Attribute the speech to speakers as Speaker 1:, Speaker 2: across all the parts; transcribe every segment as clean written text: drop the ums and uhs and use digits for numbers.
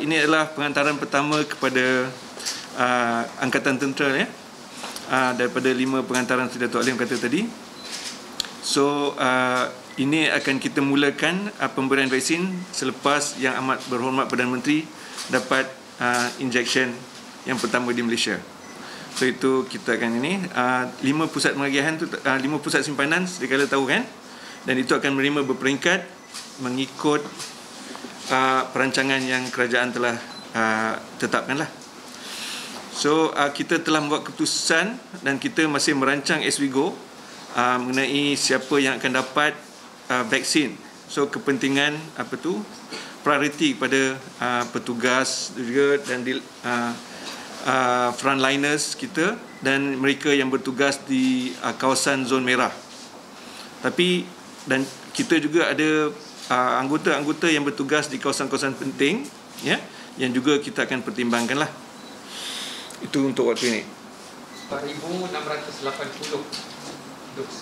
Speaker 1: ini adalah pengantaran pertama kepada Angkatan Tentera ya. Daripada 5 pengantaran sudah Datuk Alim kata tadi. So ini akan kita mulakan pemberian vaksin selepas Yang Amat Berhormat Perdana Menteri dapat injection yang pertama di Malaysia. So itu kita akan ini 5 pusat pengagihan tu 5 pusat simpanan sekali tahu kan, dan itu akan menerima berperingkat mengikut perancangan yang kerajaan telah tetapkanlah. So kita telah membuat keputusan dan kita masih merancang as we go mengenai siapa yang akan dapat vaksin. So kepentingan priority pada petugas juga dan frontliners kita dan mereka yang bertugas di kawasan zon merah. Tapi dan kita juga ada anggota-anggota yang bertugas di kawasan-kawasan penting ya, yang juga kita akan pertimbangkanlah. Itu untuk waktu ini.
Speaker 2: 4,680 dos.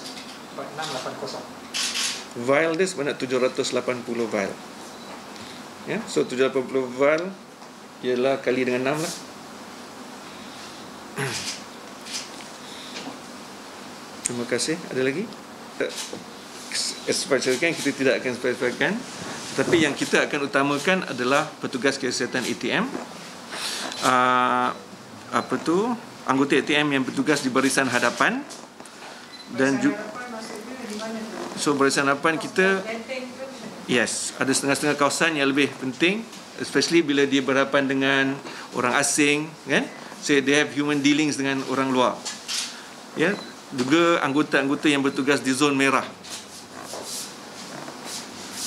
Speaker 2: 4680.
Speaker 1: Vial dia sebanyak 780 vial. Ya, so 780 vial ialah kali dengan 6 lah. Terima kasih. Ada lagi? Spesifikan kita tidak akan spesifikan, tapi yang kita akan utamakan adalah petugas kesihatan ATM, anggota ATM yang bertugas di barisan hadapan dan juga barisan hadapan kita yes, ada setengah-setengah kawasan yang lebih penting, especially bila dia berhadapan dengan orang asing kan, so they have human dealings dengan orang luar ya. Juga anggota-anggota yang bertugas di zon merah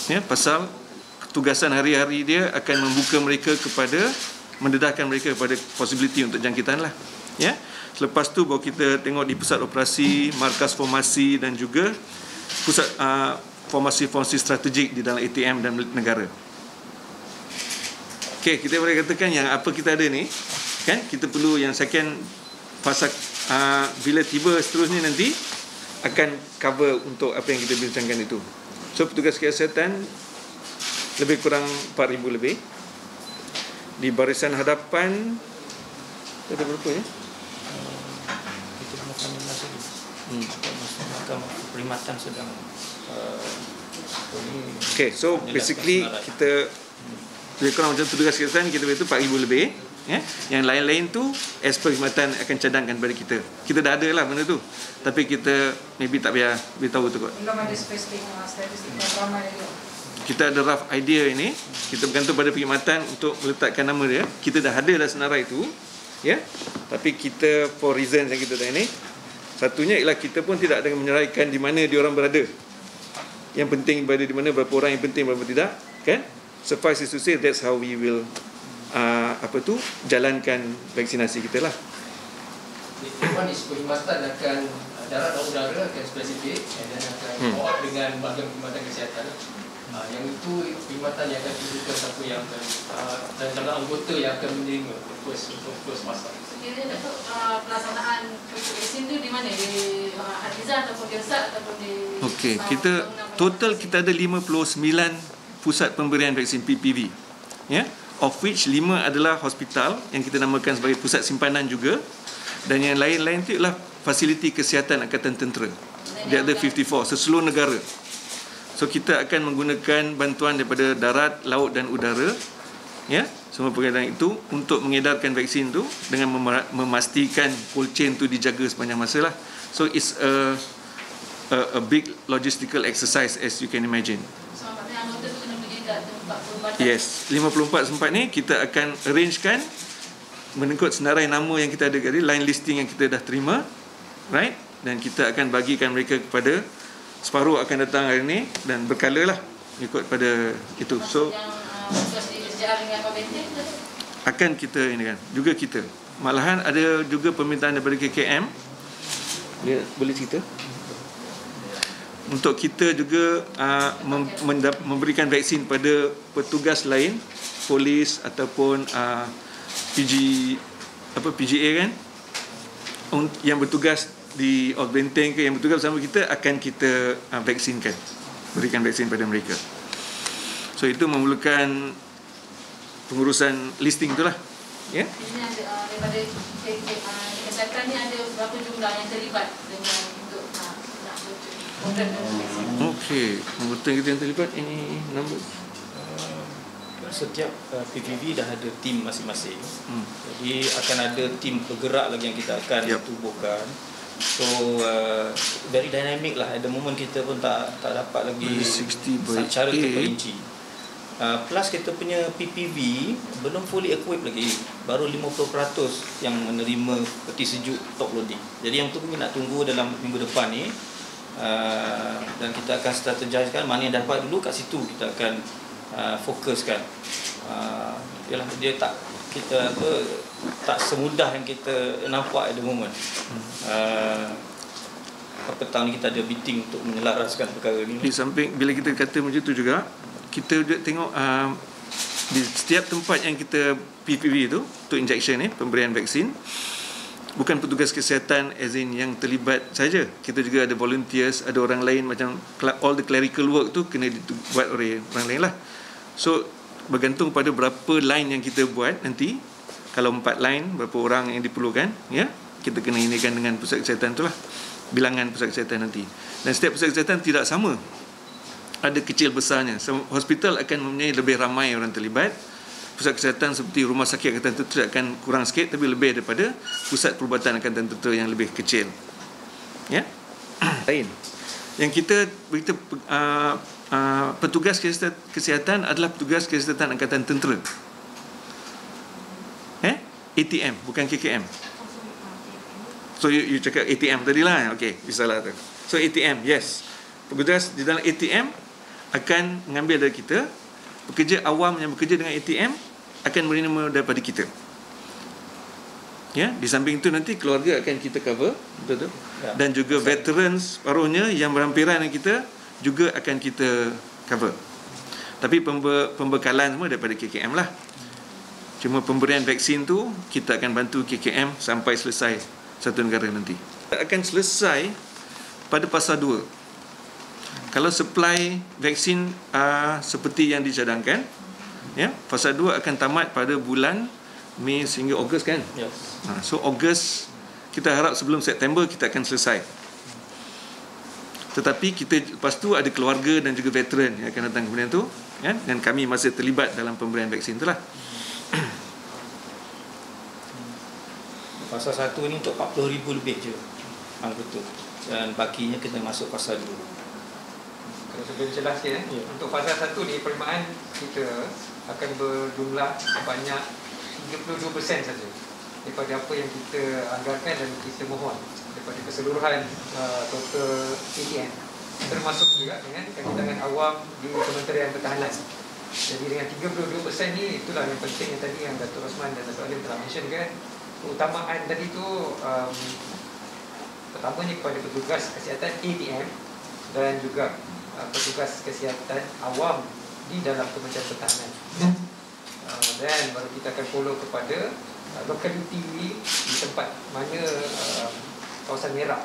Speaker 1: ya, pasal tugasan hari-hari dia akan membuka mereka kepada, mendedahkan mereka kepada possibility untuk jangkitan lah ya. Selepas tu baru kita tengok di pusat operasi, markas formasi dan juga pusat formasi-formasi strategik di dalam ATM dan negara. Okey, kita boleh katakan yang apa kita ada ni kan, kita perlu yang second fasa bila tiba seterusnya nanti akan cover untuk apa yang kita bincangkan itu. So petugas kesihatan lebih kurang 4,000 lebih. Di barisan hadapan ada berapa ya?
Speaker 3: Itu macam masih perkhidmatan sedang
Speaker 1: okay, so basically kita lebih kurang macam petugas kesihatan kita itu 4,000 lebih ya. Yang lain-lain tu as perkhidmatan akan cadangkan kepada kita. Kita dah ada lah benda tu, tapi kita maybe tak payah beritahu tu kot.
Speaker 4: Belum ada spesifik statistik berapa ramai dia.
Speaker 1: Kita ada rough idea ini, kita bergantung pada perkhidmatan untuk meletakkan nama dia. Kita dah ada dah senarai itu ya, tapi kita for reasons yang kita tahu ini, satunya ialah kita pun tidak akan menyeraikan di mana diorang berada. Yang penting berada di mana, berapa orang yang penting, berapa tidak kan. Suffice to say that's how we will jalankan vaksinasi kita lah.
Speaker 2: Dewan perkhidmatan akan darat dan udara akan spesifik dan akan koop dengan bahagian perkhidmatan kesihatan. Yang itu perkhidmatan yang akan tunjukkan siapa yang akan dan jumlah anggota yang akan menerima first masa.
Speaker 4: Sekiranya Datuk, pelaksanaan vaksin tu di mana? Di Hadiza ataupun di Ustaz ataupun di
Speaker 1: Okey, kita total kita ada 59 pusat pemberian vaksin PPV ya, of which 5 adalah hospital yang kita namakan sebagai pusat simpanan juga, dan yang lain-lain itu ialah fasiliti kesihatan Angkatan Tentera. Dia ada 54 seluruh negara. So kita akan menggunakan bantuan daripada darat, laut dan udara ya, semua pekerjaan itu untuk mengedarkan vaksin tu dengan memastikan cold chain tu dijaga sepanjang masa lah. So it's a big logistical exercise as you can imagine.
Speaker 4: So maknanya anggota tu kena pergi kat tempat perubatan.
Speaker 1: Yes, 54 tempat ni kita akan arrangekan mengikut senarai nama yang kita ada tadi, line listing yang kita dah terima, right? Dan kita akan bagikan mereka kepada separuh akan datang hari ni dan berkala lah ikut pada itu. So akan kita ini kan juga kita malahan ada juga permintaan daripada KKM, dia boleh cerita untuk kita juga memberikan vaksin pada petugas lain, polis ataupun PGA kan, yang bertugas di Benteng ke, yang bertugas bersama kita akan kita vaksinkan, berikan vaksin pada mereka. So itu memerlukan pengurusan listing itulah. Ya.
Speaker 4: Ini ada daripada kesihatan ni ada berapa jumlah yang terlibat dengan untuk nak program vaksin.
Speaker 1: Okey, anggota kita yang terlibat ini nombor.
Speaker 3: Setiap PPV dah ada tim masing-masing. Jadi akan ada tim bergerak lagi yang kita akan tubuhkan. So very dynamic lah. At the moment kita pun tak dapat lagi secara terperinci. Plus kita punya PPV belum fully equipped lagi. Baru 50% yang menerima peti sejuk top loading. Jadi yang tu kami nak tunggu dalam minggu depan ni. Dan kita akan strategisekan mana yang dapat dulu, kat situ kita akan fokuskan. Yalah, dia tak semudah yang kita nampak at the moment. Petang ni kita ada meeting untuk menyelaraskan perkara ni.
Speaker 1: Di samping bila kita kata macam tu juga, kita tengok di setiap tempat yang kita PPV tu untuk injection pemberian vaksin, bukan petugas kesihatan as in yang terlibat saja. Kita juga ada volunteers, ada orang lain, macam all the clerical work tu kena dibuat oleh orang lain lah. So bergantung pada berapa line yang kita buat nanti. Kalau 4 line, berapa orang yang diperlukan, ya, kita kena inikan dengan pusat kesihatan tu lah, bilangan pusat kesihatan nanti. Dan setiap pusat kesihatan tidak sama, ada kecil besarnya. So, hospital akan mempunyai lebih ramai orang terlibat. Pusat kesihatan seperti rumah sakit Angkatan Tentera akan kurang sikit, tapi lebih daripada pusat perubatan Angkatan Tentera yang lebih kecil. Ya, lain. Yang kita petugas kesihatan adalah petugas kesihatan Angkatan Tentera. ATM, bukan KKM. So you cakap ATM tadi lah. Okey, bisalah tu. So ATM, yes. Petugas di dalam ATM akan mengambil dari kita. Pekerja awam yang bekerja dengan ATM akan menerima daripada kita. Ya, di samping itu nanti keluarga akan kita cover, betul tak? Ya. Dan juga veterans paruhnya yang berhampiran dengan kita juga akan kita cover. Tapi pembekalan semua daripada KKM lah. Cuma pemberian vaksin tu kita akan bantu KKM sampai selesai satu negara nanti. Akan selesai pada fasa 2. Kalau supply vaksin seperti yang dicadangkan, ya, fasa 2 akan tamat pada bulan Mei sehingga Ogos kan?
Speaker 3: Yes.
Speaker 1: So Ogos kita harap sebelum September kita akan selesai. Tetapi kita lepas tu ada keluarga dan juga veteran yang akan datang kemudian tu, kan? Dan kami masih terlibat dalam pemberian vaksin itulah.
Speaker 3: Fasa 1 ni untuk 40,000 lebih je anggota. Dan bakinya kena masuk fasa 2.
Speaker 5: Kalau sebelum jelas sikit, untuk fasa 1 ni penerimaan kita akan berjumlah banyak 32% saja daripada apa yang kita anggarkan dan kita mohon daripada keseluruhan total ATM, termasuk juga dengan kajian awam di Kementerian Pertahanan. Jadi dengan 32% ni, itulah yang penting yang tadi yang Datuk Rosman dan Datuk Alim telah mention kan. Keutamaan tadi tu pertamanya kepada petugas kesihatan ATM dan juga petugas kesihatan awam di dalam Kementerian Pertahanan. Dan baru kita akan follow kepada locality di tempat mana kawasan merah,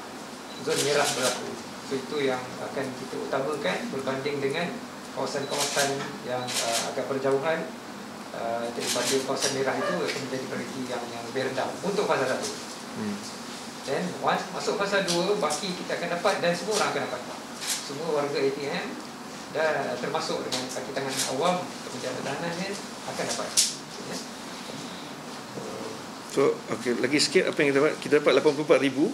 Speaker 5: zon merah berlaku. So itu yang akan kita utamakan berbanding dengan kawasan-kawasan yang agak berjauhan daripada kawasan merah itu akan menjadi prioriti yang lebih rendah untuk fasa 1. Dan once masuk fasa 2, baki kita akan dapat dan semua orang akan dapat. Semua warga ATM dan termasuk dengan kaki tangan awam Kementerian Pertahanan akan dapat. Ya.
Speaker 1: So, okey, lagi sikit apa yang kita dapat? Kita dapat 84,000.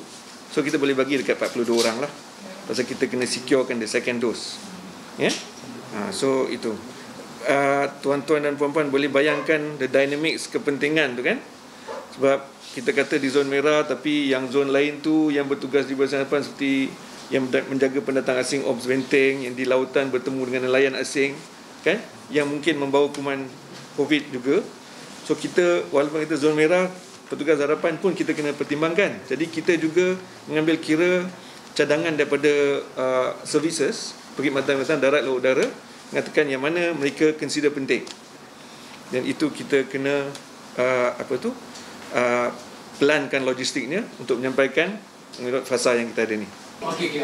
Speaker 1: So kita boleh bagi dekat 42 orang lah. Pasal kita kena securekan the second dose. Ya. So itu. Tuan-tuan dan puan-puan boleh bayangkan the dynamics kepentingan tu kan? Sebab kita kata di zon merah, tapi yang zon lain tu yang bertugas di barisan hadapan seperti yang menjaga pendatang asing Ops Benteng, yang di lautan bertemu dengan nelayan asing kan, yang mungkin membawa kuman COVID juga. So kita, walaupun kita zon merah, petugas hadapan pun kita kena pertimbangkan. Jadi kita juga mengambil kira cadangan daripada services perkhidmatan darat, laut, udara, mengatakan yang mana mereka consider penting. Dan itu kita kena plankan logistiknya untuk menyampaikan menurut fasa yang kita ada ni.
Speaker 2: Okey,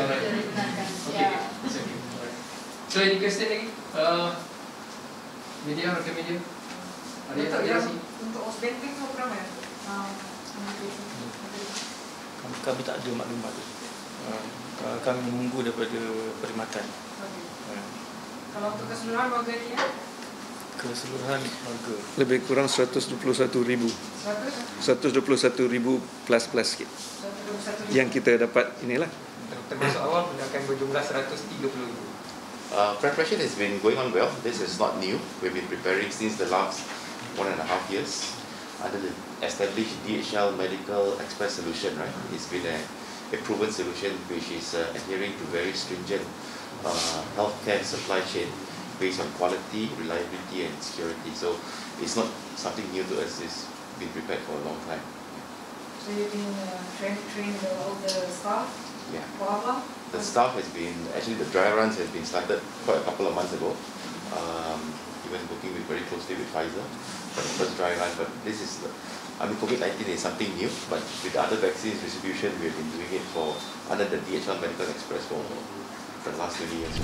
Speaker 2: so any question lagi? Media, rekan media? Ada yang
Speaker 6: Untuk
Speaker 2: terjadi?
Speaker 6: untuk Osbenting program ya?
Speaker 3: Kami tak ada maklumat tu. Kami menunggu daripada perkhidmatan.
Speaker 6: Kalau untuk keseluruhan warga ni ya?
Speaker 3: Keseluruhan warga.
Speaker 1: Lebih kurang 121,000. 121,000 plus sikit.
Speaker 6: 121,000.
Speaker 1: Yang kita dapat inilah.
Speaker 5: Termasuk awam akan berjumlah 130,000.
Speaker 7: Preparation has been going on well. This is not new. We've been preparing since the last 1.5 years under the established DHL Medical Express solution. Right, it's been a proven solution which is adhering to very stringent healthcare supply chain based on quality, reliability, and security. So it's not something new to us. It's been prepared for a long time.
Speaker 6: So you've been trained all the staff
Speaker 7: Yeah.
Speaker 6: for awam?
Speaker 7: The staff has been, actually the dry runs has been started quite a couple of months ago. Even working very closely with Pfizer for the first dry run. But this is, COVID-19 is something new, but with other vaccines distribution, we have been doing it under the DHL Medical Express for the last 20 years.